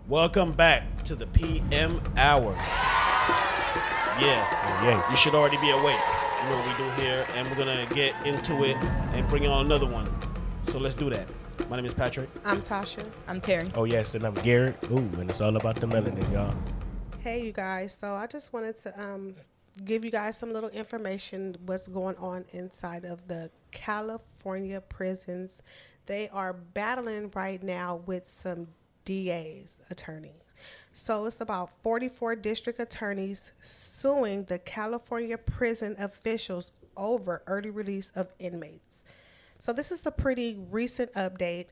Welcome back to the PM Hour. Yeah, you should already be awake. You know what we do here, and we're gonna get into it and bring on another one. So let's do that. My name is Patrick. I'm Tasha. I'm Terry. Oh, yes, and I'm Garrett. Ooh, and it's all about the melanin, y'all. Hey, you guys. So I just wanted to give you guys some little information what's going on inside of the California prisons. They are battling right now with some DAs, attorneys. So it's about 44 district attorneys suing the California prison officials over early release of inmates. So this is a pretty recent update.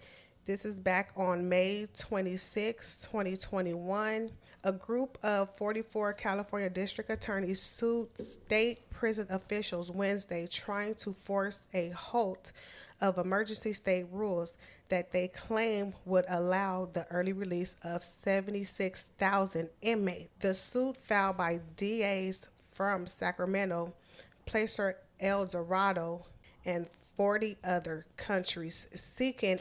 This is back on May 26, 2021. A group of 44 California district attorneys sued state prison officials Wednesday trying to force a halt of emergency state rules that they claim would allow the early release of 76,000 inmates. The suit filed by DAs from Sacramento, Placer El Dorado, and 40 other countries seeking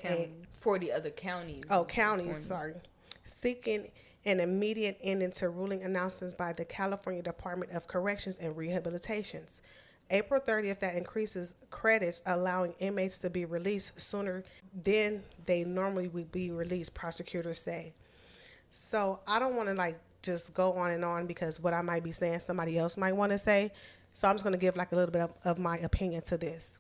40 other counties. Oh, counties, sorry. Seeking an immediate ending to ruling announcements by the California Department of Corrections and Rehabilitations. April 30th, that increases credits allowing inmates to be released sooner than they normally would be released, prosecutors say. So I don't want to just go on and on because what I might be saying somebody else might want to say. So I'm just going to give a little bit of my opinion to this,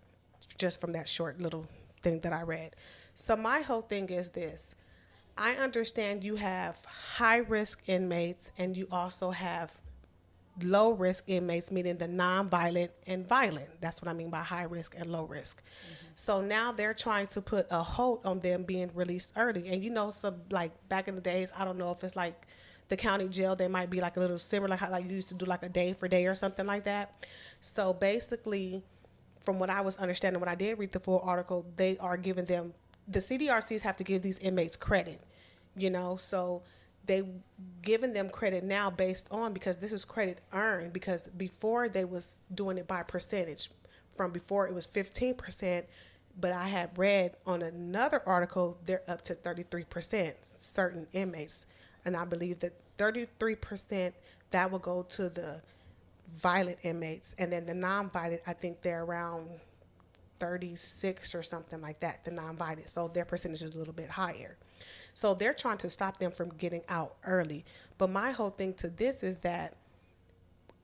just from that short little thing that I read. So my whole thing is this. I understand you have high-risk inmates and you also have low-risk inmates, meaning the non-violent and violent. That's what I mean by high-risk and low-risk. Mm-hmm. So now they're trying to put a hold on them being released early. And some back in the days, I don't know if it's like the county jail, they might be a little similar, like how you used to do a day for day or something like that. So basically, from what I was understanding, when I did read the full article, they are giving them, the CDRCs have to give these inmates credit, so they giving them credit now based on, because this is credit earned, because before they was doing it by percentage. From before it was 15%, but I had read on another article, they're up to 33%, certain inmates. And I believe that 33%, that will go to the violent inmates, and then the non-violent, I think they're around 36 or something like that, the non-violent. So their percentage is a little bit higher. So they're trying to stop them from getting out early. But my whole thing to this is that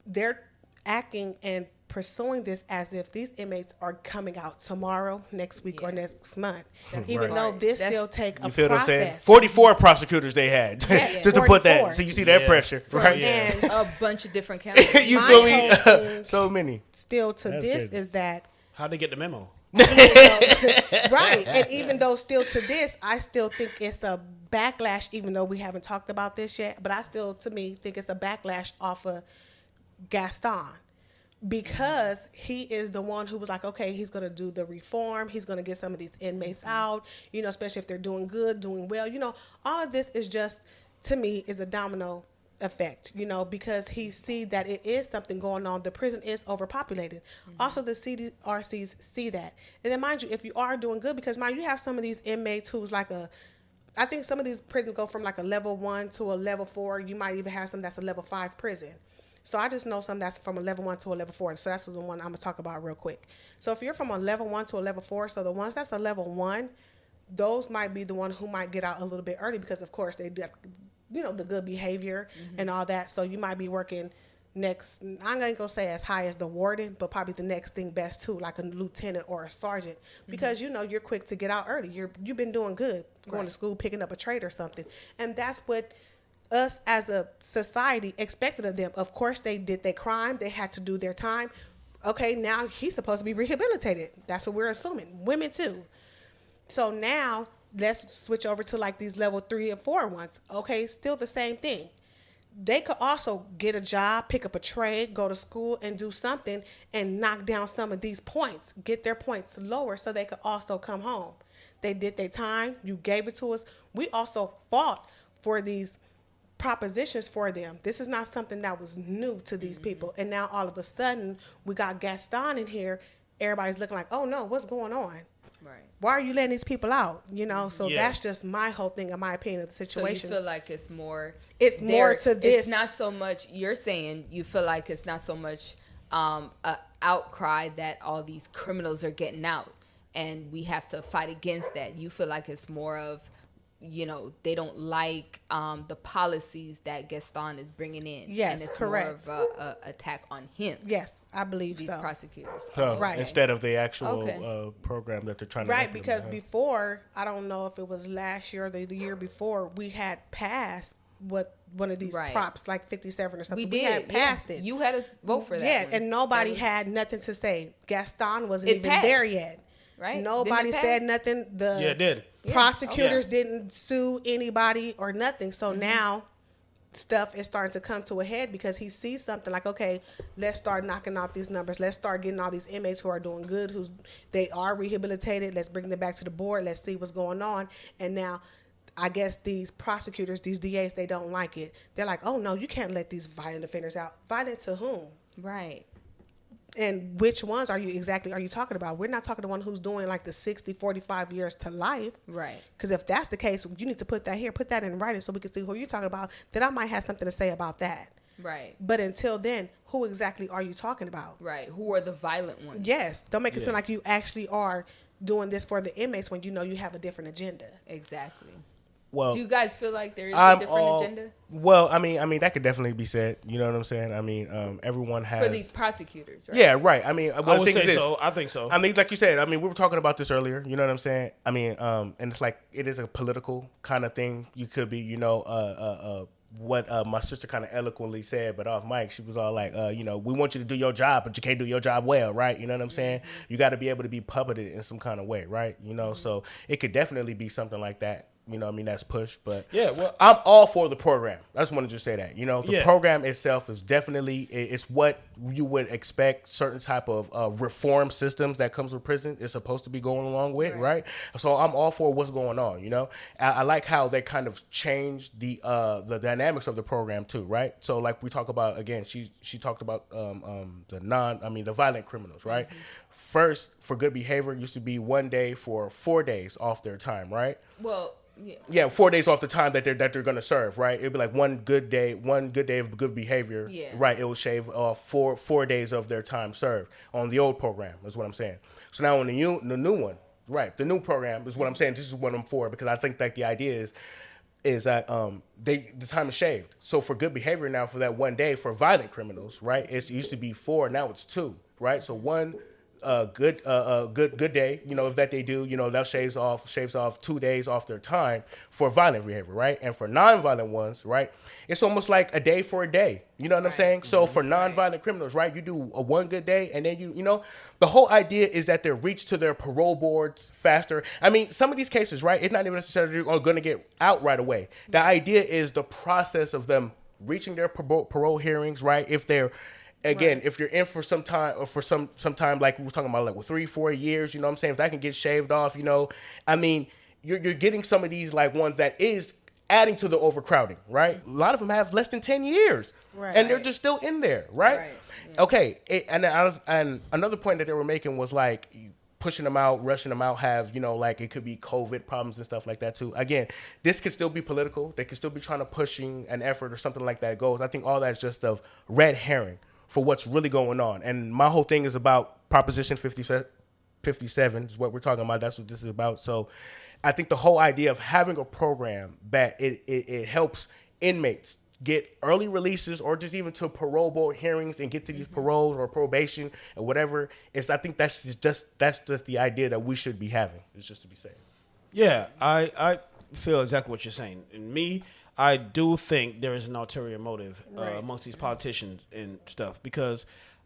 they're acting and pursuing this as if these inmates are coming out tomorrow, next week, or next month. Even though this still take a process. You feel what I'm saying? 44 prosecutors they had. Yes, just to put that. So you see that pressure, right? And a bunch of different counties. You feel me? So many. Still to That's this crazy. Is that. How'd they get the memo? Right. And even though still to this, I still think it's a backlash, even though we haven't talked about this yet, but I still, to me, think it's a backlash off of Gaston, because he is the one who was like, okay, he's going to do the reform. He's going to get some of these inmates out, especially if they're doing good, doing well. All of this is just, to me, is a domino effect, because he see that it is something going on. The prison is overpopulated. Mm-hmm. Also, the CDRCs see that. And then, mind you, if you are doing good, because, mind you, have some of these inmates who's I think some of these prisons go from a level 1 to a level 4. You might even have some that's a level 5 prison. So I just know some that's from a level 1 to a level 4. So that's the one I'm going to talk about real quick. So if you're from a level 1 to a level 4, so the ones that's a level 1, those might be the one who might get out a little bit early because, of course, they do, the good behavior and all that. So you might be working next, I'm not going to say as high as the warden, but probably the next thing best too, like a lieutenant or a sergeant, because you're quick to get out early. You've been doing good, going to school, picking up a trade or something. And that's what us as a society expected of them. Of course, they did their crime. They had to do their time. Okay, now he's supposed to be rehabilitated. That's what we're assuming. Women too. So now let's switch over to these level 3 and 4 ones. Okay, still the same thing. They could also get a job, pick up a trade, go to school and do something and knock down some of these points, get their points lower so they could also come home. They did their time. You gave it to us. We also fought for these propositions for them. This is not something that was new to these people. And now all of a sudden we got Gaston in here. Everybody's looking like, oh no, what's going on? Right. Why are you letting these people out? You know, so Yeah. that's just my whole thing, in my opinion, of the situation. So you feel like it's more. It's more to this. It's not so much. You're saying you feel like it's not so much a outcry that all these criminals are getting out, and we have to fight against that. You feel like it's more of, you know, they don't like the policies that Gaston is bringing in. Yes, and it's correct. more of a attack on him. Yes, I believe These so. prosecutors. Right. Instead of the actual Okay. program that they're trying to Right, implement. because before, I don't know if it was last year or the year before, we had passed what one of these Right. props, like 57 or something. We had did. passed Yeah. it. You had us vote for that. Yeah, one. and nobody That was- had nothing to say. Gaston wasn't It even passed. there yet. Right? Nobody Didn't it said pass? nothing. The Yeah, it did. Yeah. prosecutors Yeah. didn't sue anybody or nothing. So Mm-hmm. now stuff is starting to come to a head because he sees something like, okay, let's start knocking out these numbers. Let's start getting all these inmates who are doing good, they are rehabilitated. Let's bring them back to the board. Let's see what's going on. And now I guess these prosecutors, these DAs, they don't like it. They're like, oh no, you can't let these violent offenders out. Violent to whom? Right. And which ones are you talking about? We're not talking to one who's doing like the 60, 45 years to life. Right. Because if that's the case, you need to put that in writing so we can see who you're talking about. Then I might have something to say about that. Right. But until then, who exactly are you talking about? Right. Who are the violent ones? Yes. Don't make it seem like you actually are doing this for the inmates when you know you have a different agenda. Exactly. Well, Do you guys feel like there is a different agenda Well, I mean, that could definitely be said. You know what I'm saying? I mean, everyone has. for these prosecutors? Right? Yeah, right. I mean, I well, the would thing say is this. so. I think so. I mean, like you said, I mean, we were talking about this earlier. You know what I'm saying? I mean, and it's like it is a political kind of thing. You could be, you know, what my sister kind of eloquently said, but off mic, she was all like, you know, we want you to do your job, but you can't do your job well, right? You know what I'm saying? You got to be able to be puppeted in some kind of way, right? You know, so it could definitely be something like that. You know what I mean? That's pushed, but Yeah, well- I'm all for the program. I just want to just say that, you know, the Yeah. program itself is definitely, it's what you would expect certain type of reform systems that comes with prison is supposed to be going along with, right? So I'm all for what's going on, you know? I like how they kind of changed the dynamics of the program too, right? So like we talk about, again, she talked about the violent criminals, right? First, for good behavior, it used to be 1 day for 4 days off their time, right? Well, yeah. Yeah, 4 days off the time that they're gonna serve, right? It'd be like one good day of good behavior, Yeah. right? It will shave off four days of their time served on the old program. Is what I'm saying. So now on the new one, right? The new program is what I'm saying. This is what I'm for because I think that the idea is that the time is shaved. So for good behavior now for that 1 day for violent criminals, right? It used to be 4, now it's 2, right? So one good day, you know, if that they do, you know, that shaves off 2 days off their time for violent behavior, right? And for non-violent ones, right, it's almost like a day for a day. You know what I'm saying? So for non-violent criminals, right, you do a one good day and then you know, the whole idea is that they're reached to their parole boards faster. I mean, some of these cases, right, it's not even necessarily going to get out right away. The idea is the process of them reaching their parole hearings, right? If they're Again, if you're in for some time or for some time, like we were talking about, like with 3-4 years, you know what I'm saying? If that can get shaved off, you know, I mean, you're getting some of these like ones that is adding to the overcrowding, right? A lot of them have less than 10 years, and they're just still in there, right? Yeah. Okay, and another point that they were making was like pushing them out, rushing them out, have, you know, like it could be COVID problems and stuff like that too. Again, this could still be political. They could still be trying to pushing an effort or something like that goes. I think all that's just a red herring for what's really going on. And my whole thing is about Proposition 57 is what we're talking about. That's what this is about. So I think the whole idea of having a program that it helps inmates get early releases or just even to parole board hearings and get to these paroles or probation or whatever, I think that's just the idea that we should be having. It's just to be said. Yeah, I feel exactly what you're saying. And me, I do think there is an ulterior motive amongst these politicians and stuff because,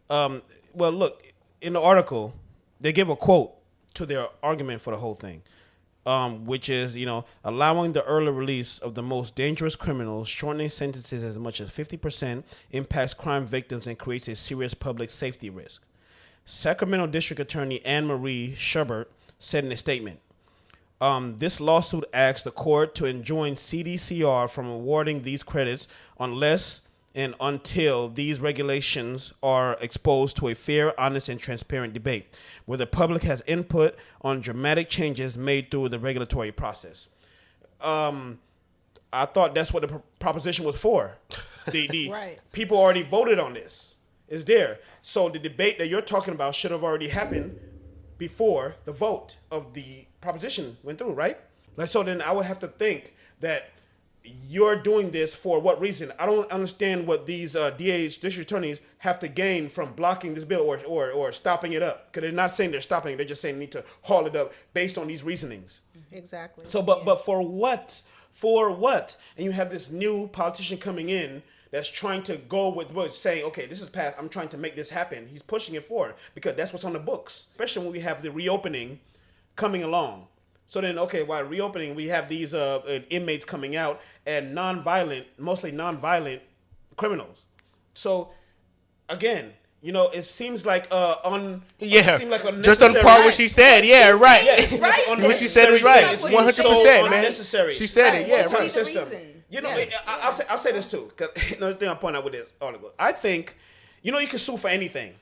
well, look, in the article, they give a quote to their argument for the whole thing, which is, you know, allowing the early release of the most dangerous criminals, shortening sentences as much as 50%, impacts crime victims and creates a serious public safety risk. Sacramento District Attorney Anne Marie Schubert said in a statement, this lawsuit asks the court to enjoin CDCR from awarding these credits unless and until these regulations are exposed to a fair, honest, and transparent debate, where the public has input on dramatic changes made through the regulatory process. I thought that's what the proposition was for. The Right. People already voted on this. It's there. So the debate that you're talking about should have already happened before the vote of the proposition went through, right? Like, so then I would have to think that you're doing this for what reason? I don't understand what these DAs, district attorneys, have to gain from blocking this bill or stopping it up. Because they're not saying they're stopping it. They're just saying they need to haul it up based on these reasonings. Exactly. So, but for what? For what? And you have this new politician coming in that's trying to go with what's saying, okay, this is passed. I'm trying to make this happen. He's pushing it forward because that's what's on the books, especially when we have the reopening coming along. So then, okay, while reopening, we have these inmates coming out and mostly non-violent criminals. So, again, it seems like Yeah, it seems like just on the part what she said. Yeah, right. Yeah, it's Right. like What she said is right. It's 100%, man. unnecessary. She said it. Yeah, What right. would be the System. reason? I'll say this too. Cause another thing I point out with this article, I think, you can sue for anything.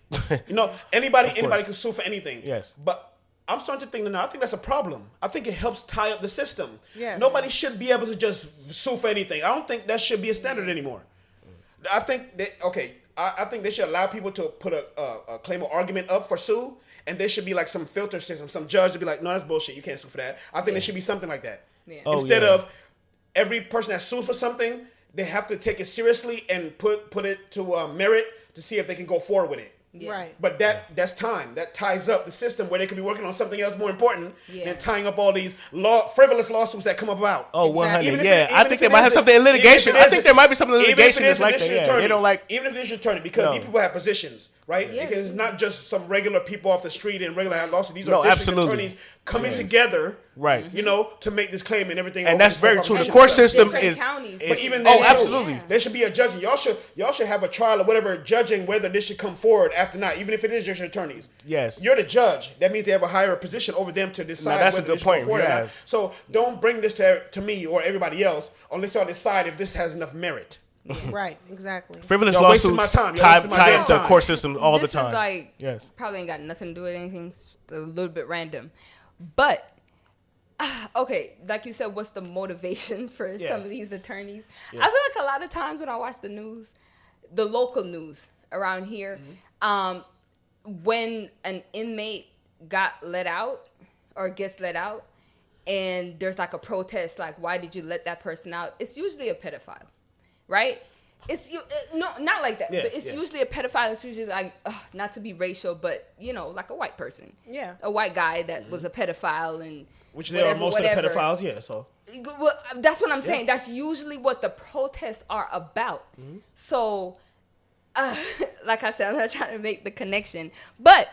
Anybody can sue for anything. Yes. But I'm starting to think that now. I think that's a problem. I think it helps tie up the system. Yes. Nobody should be able to just sue for anything. I don't think that should be a standard anymore. I think I think they should allow people to put a claim or argument up for sue, and there should be like some filter system. Some judge to be like, no, that's bullshit. You can't sue for that. I think there should be something like that. Yeah. Instead of every person that sues for something, they have to take it seriously and put it to merit to see if they can go forward with it. Yeah. Right. But that's time. That ties up the system where they could be working on something else more important than tying up all these frivolous lawsuits that come about. Oh, Exactly. 100. Yeah, I think there might have something in litigation. I think there might be something in litigation that's like that. Yeah, they don't like. Even if it's your attorney, because these people have positions, right? Yeah. Because it's not just some regular people off the street and regular lawsuits. These No, are district absolutely. attorneys coming together, Right. To make this claim and everything. And over that's this very whole true. The proposition. court system Different is. counties. But even Oh, then, absolutely. there should be a judging. Y'all should have a trial or whatever, judging whether this should come forward after not, even if it is just your attorneys. Yes. You're the judge. That means they have a higher position over them to decide that's a whether good this should go point. forward or not. Yes. So don't bring this to me or everybody else unless y'all decide if this has enough merit. Right. Exactly. Frivolous Y'all wasting lawsuits my time. Y'all tie wasting my damn up the time. court system all the This time. is like Yes. probably ain't got nothing to do with anything. It's a little bit random, but okay, like you said, what's the motivation for some of these attorneys? I feel like a lot of times when I watch the news, the local news around here, when an inmate got let out or gets let out, and there's like a protest, like why did you let that person out? It's usually a pedophile, right? No, not like that. Yeah, but it's usually a pedophile. It's usually like, not to be racial, but like a white person. Yeah. A white guy that was a pedophile and Which there are most of the pedophiles, yeah. So Well, that's what I'm saying. That's usually what the protests are about. So, like I said, I'm not trying to make the connection, but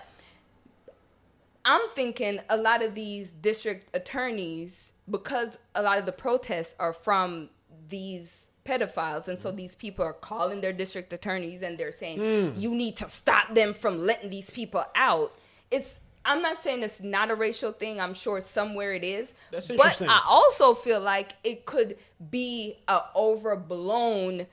I'm thinking a lot of these district attorneys, because a lot of the protests are from these pedophiles, and so these people are calling their district attorneys and they're saying you need to stop them from letting these people out. I'm not saying it's not a racial thing. I'm sure somewhere it is. That's interesting. But I also feel like it could be a overblown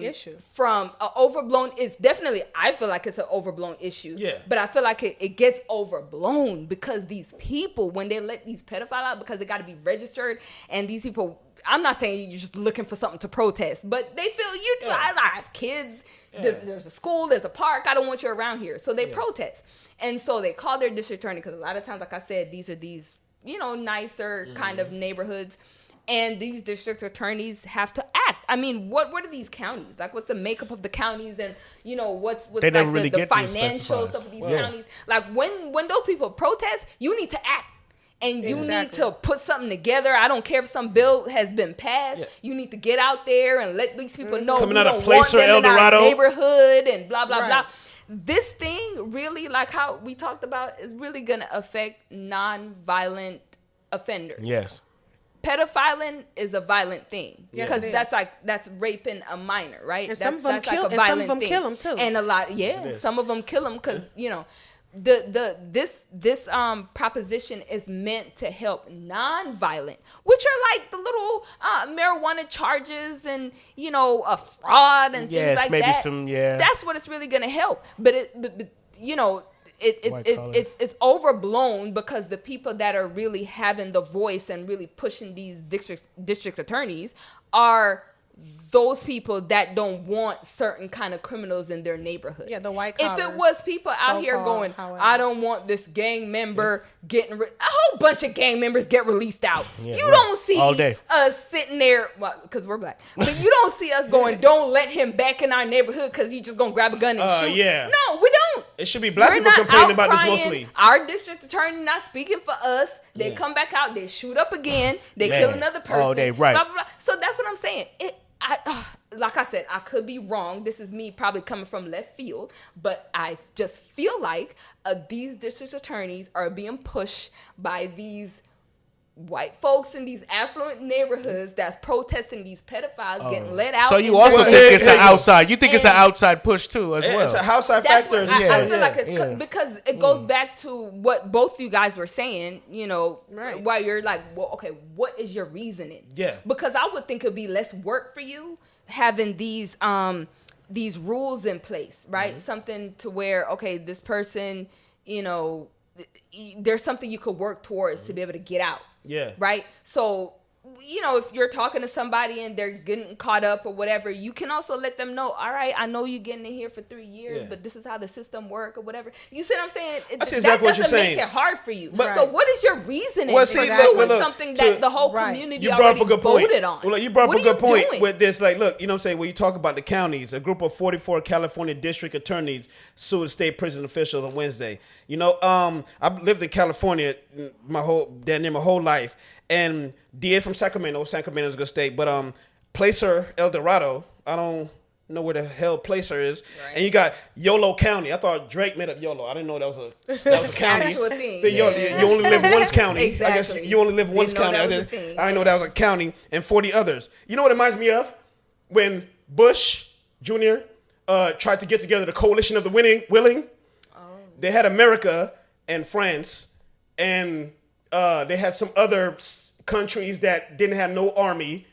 issue. It's definitely, I feel like it's an overblown issue. Yeah. But I feel like it gets overblown because these people, when they let these pedophiles out, because they got to be registered, and these people, I'm not saying you're just looking for something to protest, but they feel I have kids, there's a school, there's a park, I don't want you around here. So they protest. And so they call their district attorney, because a lot of times, like I said, these are nicer kind of neighborhoods. And these district attorneys have to act. I mean, what are these counties? Like, what's the makeup of the counties? And, what's They like never really the get to financial specify. stuff of these counties? Like, when those people protest, you need to act. And you need to put something together. I don't care if some bill has been passed. Yeah. You need to get out there and let these people know Coming we out don't of Placer, want them El in our Dorado. neighborhood and blah, blah, Right. blah. This thing really, like how we talked about, is really going to affect non-violent offenders. Yes. Pedophiling is a violent thing, Yes, because it is. that's raping a minor, right? And that's, some of them that's kill- like a and some of violent them thing. kill 'em too. And a lot, some of them kill them because this proposition is meant to help non-violent, which are like the little marijuana charges and a fraud and things like maybe that. That's what it's really gonna help. But it's overblown because the people that are really having the voice and really pushing these district attorneys are those people that don't want certain kind of criminals in their neighborhood. Yeah, the white collars. If it was people out here going, I don't want this gang member getting a whole bunch of gang members get released out. You don't see us sitting there, because we're black, but you don't see us going, don't let him back in our neighborhood because he's just going to grab a gun and shoot. Yeah. No, we don't. It should be black people complaining about this mostly. Our district attorney not speaking for us. They come back out, they shoot up again, they kill another person. All day, right. Blah, blah, blah. So that's what I'm saying. Like I said, I could be wrong. This is me probably coming from left field, but I just feel like these district attorneys are being pushed by these white folks in these affluent neighborhoods that's protesting these pedophiles getting let out. So you also think it's an outside? You think it's an outside push too, as well? It's a outside factor. I feel like it's because it goes back to what both you guys were saying. Right. While you're like, well, okay, what is your reasoning? Yeah. Because I would think it'd be less work for you having these rules in place, right? Mm-hmm. Something to where, okay, this person, there's something you could work towards to be able to get out. Yeah. Right? So, if you're talking to somebody and they're getting caught up or whatever, you can also let them know, all right, I know you're getting in here for 3 years, but this is how the system work or whatever. You see what I'm saying? That doesn't make it hard for you. But, so what is your reasoning for doing something that the whole community already voted on? Well, you brought up a good point with this. Like, look, what I'm saying? When you talk about the counties, a group of 44 California district attorneys sued state prison officials on Wednesday. I've lived in California my whole life. And DA from Sacramento is a good state, but Placer, El Dorado, I don't know where the hell Placer is. Right. And you got Yolo County. I thought Drake made up Yolo. I didn't know that was a county. Actual thing. You only live in one county. Exactly. I guess you only live in one county. I didn't know that was a county and 40 others. You know what it reminds me of? When Bush Jr. Tried to get together the coalition of the willing. Oh. They had America and France, and they had some other countries that didn't have no army,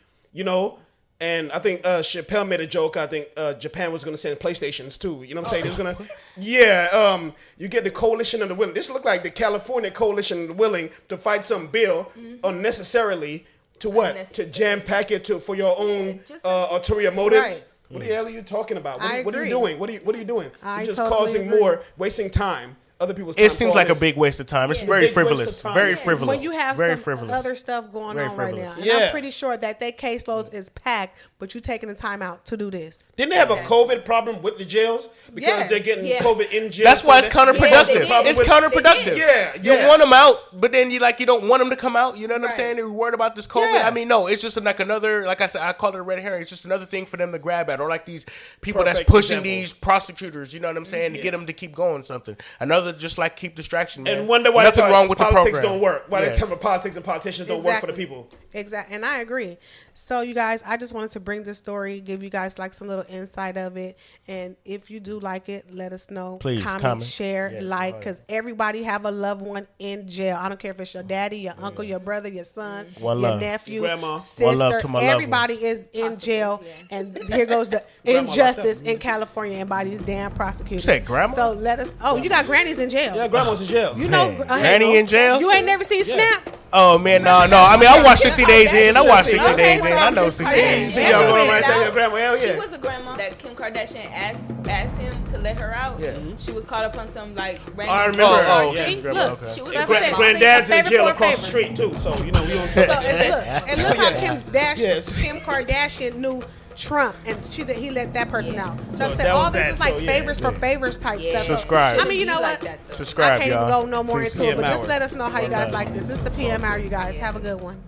and I think Chappelle made a joke. I think Japan was going to send PlayStations too. You know what I'm saying? It's going to, you get the coalition of the willing. This looked like the California coalition of the willing to fight some bill unnecessarily to what? To jam pack it for your own ulterior motives. Right. What the hell are you talking about? What are agree. you doing? What are you doing? You're just totally causing agree. more, wasting time. Other people's time. It seems like a big waste of time. It's very frivolous. Very frivolous. When you have very some frivolous. other stuff going on right now. And Yeah. I'm pretty sure that their caseload is packed, but you taking the time out to do this. Didn't they have a COVID problem with the jails? Because they're getting COVID in jail. That's why it's counterproductive. It's counterproductive. You want them out, but then you don't want them to come out. You know what I'm saying? You're worried about this COVID. Yeah. I mean, no, it's just like another, like I said, I call it a red herring. It's just another thing for them to grab at. Or like these people that's pushing these prosecutors, you know what I'm saying, to get them to keep going something. Another just like keep distraction, man. And wonder why nothing wrong with politics the program. don't work. Why they tell me politics and politicians don't work for the people. Exactly. And I agree. So you guys, I just wanted to bring this story, give you guys like some little insight of it. And if you do like it, let us know. Please comment, share, because everybody have a loved one in jail. I don't care if it's your daddy, your uncle, your brother, your son, One your love. nephew, Grandma. sister. One love to my loved everybody is in jail. And here goes the injustice in California and by these damn prosecutors. You said grandma? So let us. Oh, you got grannies in jail. Yeah, grandma's in jail. You know, Granny in jail? You ain't never seen Snap? Oh man, no. I mean, I watched 60 Days in. I watched 60 Days in. I know 60 Days See in. y'all going right there, your grandma. Hell She yeah. was a grandma that Kim Kardashian asked him to let her out. Yeah. She was caught up on some like random. I remember her. Oh, Yeah. See, grandma, look, okay. She was Granddad's in jail favor for a across the favor. street too. So we don't So, talk. and look how Yes. Kim Kardashian knew Trump, and he let that person out. So I'm So saying that all was this that. is like So, yeah. favors for favors type stuff. So, Subscribe. I mean, you know what? Subscribe, I can't y'all. even go no more Please into it, but just ThePMHour. let us know how you guys like this. This is the PM Hour, you guys. Have a good one.